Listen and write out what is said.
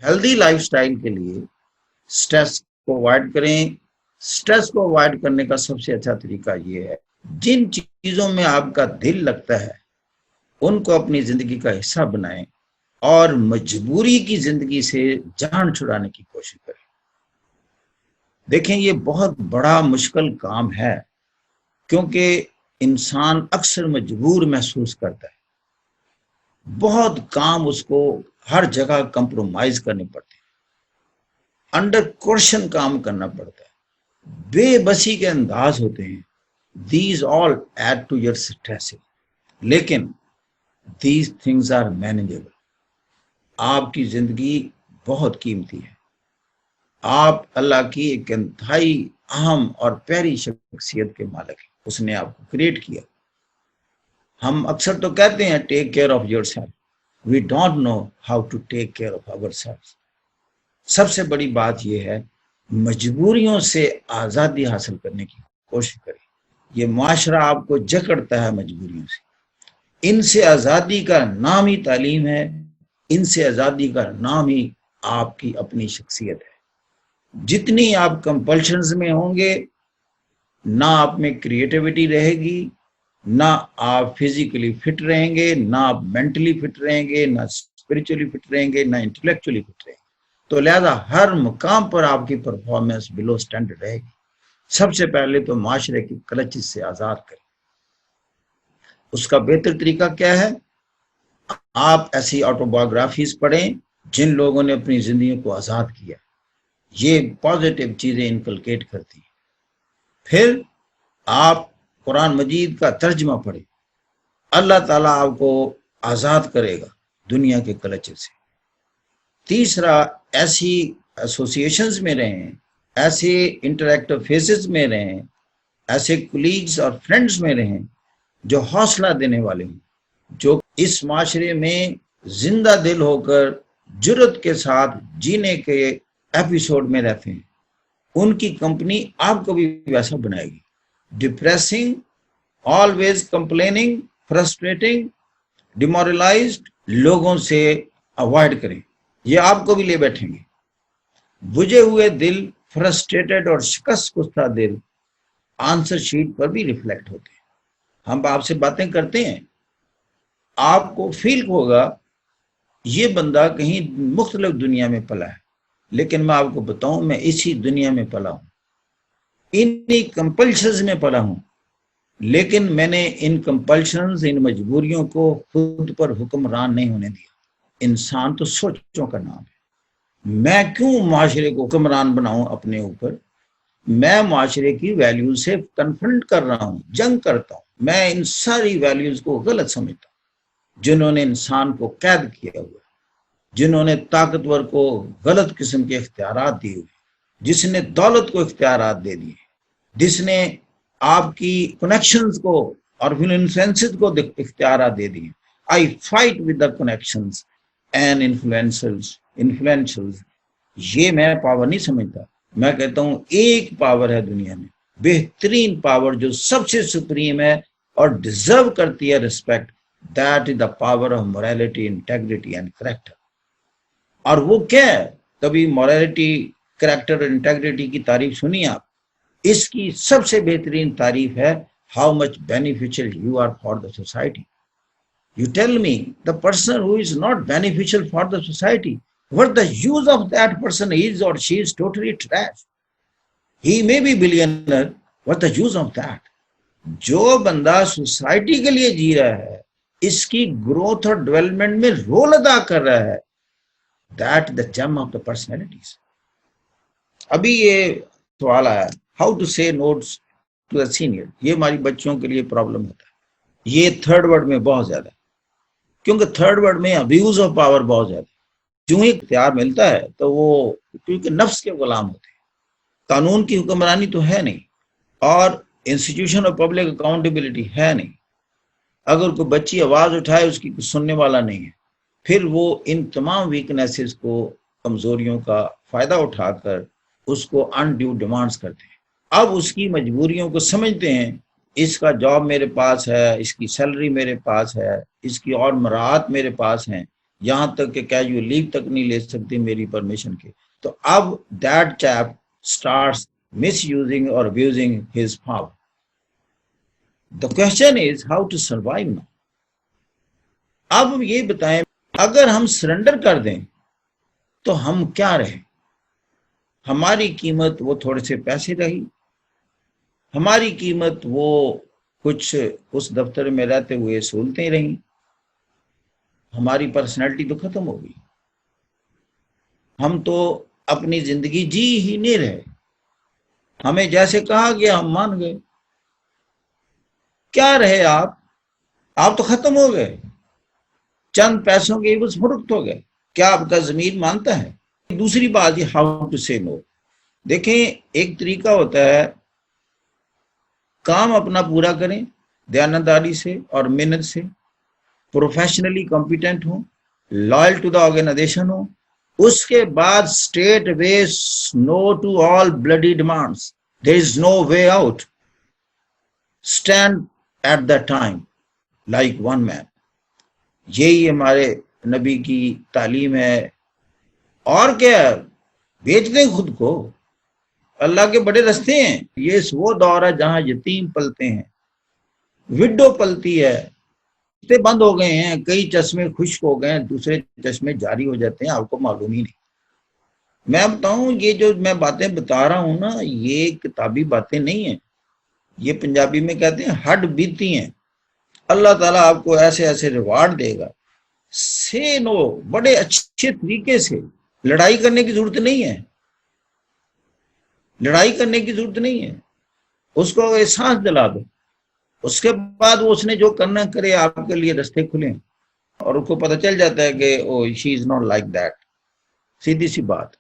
Healthy life style کے لیے stress کو اوائڈ کریں. سٹریس کو اوائڈ کرنے کا سب سے اچھا طریقہ یہ ہے، جن چیزوں میں آپ کا دل لگتا ہے ان کو اپنی زندگی کا حصہ بنائیں اور مجبوری کی زندگی سے جان چھڑانے کی کوشش کریں. دیکھیں یہ بہت بڑا مشکل کام ہے، کیونکہ انسان اکثر مجبور محسوس کرتا ہے. بہت کام اس کو ہر جگہ کمپرومائز کرنے پڑتے ہیں، انڈر کوشن کام کرنا پڑتا ہے، بے بسی کے انداز ہوتے ہیں. These all add to your stress, لیکن دیز تھنگز آر مینیجیبل. آپ کی زندگی بہت قیمتی ہے. آپ اللہ کی ایک انتہائی اہم اور پیاری شخصیت کے مالک ہیں. اس نے آپ کو کریٹ کیا. ہم اکثر تو کہتے ہیں take care of your self, we don't know how to take care of our self. سب سے بڑی بات یہ ہے مجبوریوں سے آزادی حاصل کرنے کی کوشش کریں. یہ معاشرہ آپ کو جکڑتا ہے مجبوریوں سے. ان سے آزادی کا نام ہی تعلیم ہے، ان سے آزادی کا نام ہی آپ کی اپنی شخصیت ہے. جتنی آپ کمپلشنز میں ہوں گے، نہ آپ میں کریٹیوٹی رہے گی، نہ آپ فزیکلی فٹ رہیں گے، نہ آپ مینٹلی فٹ رہیں گے، نہ اسپرچولی فٹ رہیں گے، نہ انٹلیکچولی فٹ رہیں گے. تو لہذا ہر مقام پر آپ کی پرفارمنس بلو سٹینڈرڈ رہے گی. سب سے پہلے تو معاشرے کی کلچز سے آزاد کریں. اس کا بہتر طریقہ کیا ہے؟ آپ ایسی آٹو بایوگرافیز پڑھیں جن لوگوں نے اپنی زندگی کو آزاد کیا. یہ پازیٹیو چیزیں انکلکیٹ کرتی ہیں. پھر آپ قرآن مجید کا ترجمہ پڑھیں. اللہ تعالیٰ آپ کو آزاد کرے گا دنیا کے کلچر سے. تیسرا، ایسی ایسوسیشنز میں رہیں، ایسے انٹریکٹو فیسز میں رہیں، ایسے کولیگز اور فرینڈز میں رہیں جو حوصلہ دینے والے ہوں، جو اس معاشرے میں زندہ دل ہو کر جرت کے ساتھ جینے کے ایپیسوڈ میں رہتے ہیں. ان کی کمپنی آپ کو بھی ویسا بنائے گی. ڈپریسنگ، آلویز کمپلیننگ، فرسٹریٹنگ، ڈیمورلائزڈ لوگوں سے اوائڈ کریں. یہ آپ کو بھی لے بیٹھیں گے. بجھے ہوئے دل، فرسٹریٹڈ اور شکست کشدہ دل آنسر شیٹ پر بھی ریفلیکٹ ہوتے ہیں. ہم آپ سے باتیں کرتے ہیں، آپ کو فیل ہوگا یہ بندہ کہیں مختلف دنیا میں پلا ہے، لیکن میں آپ کو بتاؤں میں اسی دنیا میں پلا ہوں، انہی کمپلشنز میں پلا ہوں. لیکن میں نے ان کمپلشنز، ان مجبوریوں کو خود پر حکمران نہیں ہونے دیا. انسان تو سوچوں کا نام ہے. میں کیوں معاشرے کو حکمران بناؤں اپنے اوپر؟ میں معاشرے کی ویلیوز سے کنفرنٹ کر رہا ہوں، جنگ کرتا ہوں. میں ان ساری ویلیوز کو غلط سمجھتا ہوں جنہوں نے انسان کو قید کیا ہوا، جنہوں نے طاقتور کو غلط قسم کے اختیارات دیے ہوئے، جس نے دولت کو اختیارات دے دیے، جس نے آپ کی کنیکشنز کو اور انفلوئنسز کو اختیارات دے دیے. I fight with the connections and influentials. یہ میں پاور نہیں سمجھتا. میں کہتا ہوں ایک پاور ہے دنیا میں، بہترین پاور جو سب سے سپریم ہے اور ڈیزرو کرتی ہے respect. That is the power of morality, integrity and character. اور وہ کیا ہے؟ کبھی morality, character اور integrity کی تعریف سنی آپ؟ اس کی سب سے بہترین تعریف ہے how much beneficial you are for the society. You tell me, the person who is not beneficial for the society, what the use of that person is or she is totally trash. He may be billionaire, what the use of that? جو بندہ society کے لیے جی رہا ہے، اس کی growth اور development میں role ادا کر رہا ہے، that the gem of the personalities. ابھی یہ سوال آیا how to say notice to the senior. یہ ہماری بچوں کے لیے پرابلم ہوتا ہے. یہ تھرڈ ورڈ میں بہت زیادہ ہے، کیونکہ تھرڈ ورڈ میں ابیوز آف پاور بہت زیادہ ہے. جو ہی اختیار ملتا ہے تو وہ کیونکہ نفس کے غلام ہوتے ہیں. قانون کی حکمرانی تو ہے نہیں، اور انسٹیٹیوشن آف پبلک اکاؤنٹیبلٹی ہے نہیں. اگر کوئی بچی آواز اٹھائے اس کی کوئی سننے والا نہیں ہے. پھر وہ ان تمام ویکنیسز کو، کمزوریوں کا فائدہ اٹھا کر اس کو انڈیو ڈیمانڈز کرتے ہیں. اب اس کی مجبوریوں کو سمجھتے ہیں، اس کا جاب میرے پاس ہے، اس کی سیلری میرے پاس ہے، اس کی اور مراعات میرے پاس ہیں، یہاں تک کہ کیا یو لیو تک نہیں لے سکتی میری پرمیشن کے. تو اب that chap starts misusing اور abusing his power. The question is how to survive now. اب یہ بتائیں اگر ہم سرنڈر کر دیں تو ہم کیا رہے؟ ہماری قیمت وہ تھوڑے سے پیسے رہی، ہماری قیمت وہ کچھ اس دفتر میں رہتے ہوئے سہولتیں رہیں، ہماری پرسنالٹی تو ختم ہو گئی. ہم تو اپنی زندگی جی ہی نہیں رہے، ہمیں جیسے کہا گیا ہم مان گئے. کیا رہے آپ تو ختم ہو گئے، چند پیسوں کے عوض فروخت ہو گئے. کیا آپ کا ضمیر مانتا ہے؟ دوسری بات یہ ہاؤ ٹو سے نو. دیکھیں ایک طریقہ ہوتا ہے کام اپنا پورا کریں دیانتداری سے اور محنت سے، پروفیشنلی کمپیٹنٹ ہوں، لائل ٹو دا آرگنائزیشن ہوں. اس کے بعد state wise no to all bloody demands. There is no way out. Stand at the time like one man. یہی ہمارے نبی کی تعلیم ہے. اور کیا بیچ دیں خود کو، اللہ کے بڑے رستے ہیں. یہ وہ دور ہے جہاں یتیم پلتے ہیں، وڈو پلتی ہے. رشتے بند ہو گئے ہیں، کئی چشمے خشک ہو گئے ہیں، دوسرے چشمے جاری ہو جاتے ہیں، آپ کو معلوم ہی نہیں. میں بتاؤں یہ جو میں باتیں بتا رہا ہوں نا، یہ کتابی باتیں نہیں ہیں، یہ پنجابی میں کہتے ہیں ہڈ بیتی ہیں. اللہ تعالیٰ آپ کو ایسے ایسے ریوارڈ دے گا. سے نو بڑے اچھے طریقے سے. لڑائی کرنے کی ضرورت نہیں ہے، لڑائی کرنے کی ضرورت نہیں ہے. اس کو احساس دلا دو، اس کے بعد وہ اس نے جو کرنا کرے، آپ کے لیے رستے کھلیں. اور اس کو پتہ چل جاتا ہے کہ او شی از ناٹ لائک دیٹ. سیدھی سی بات.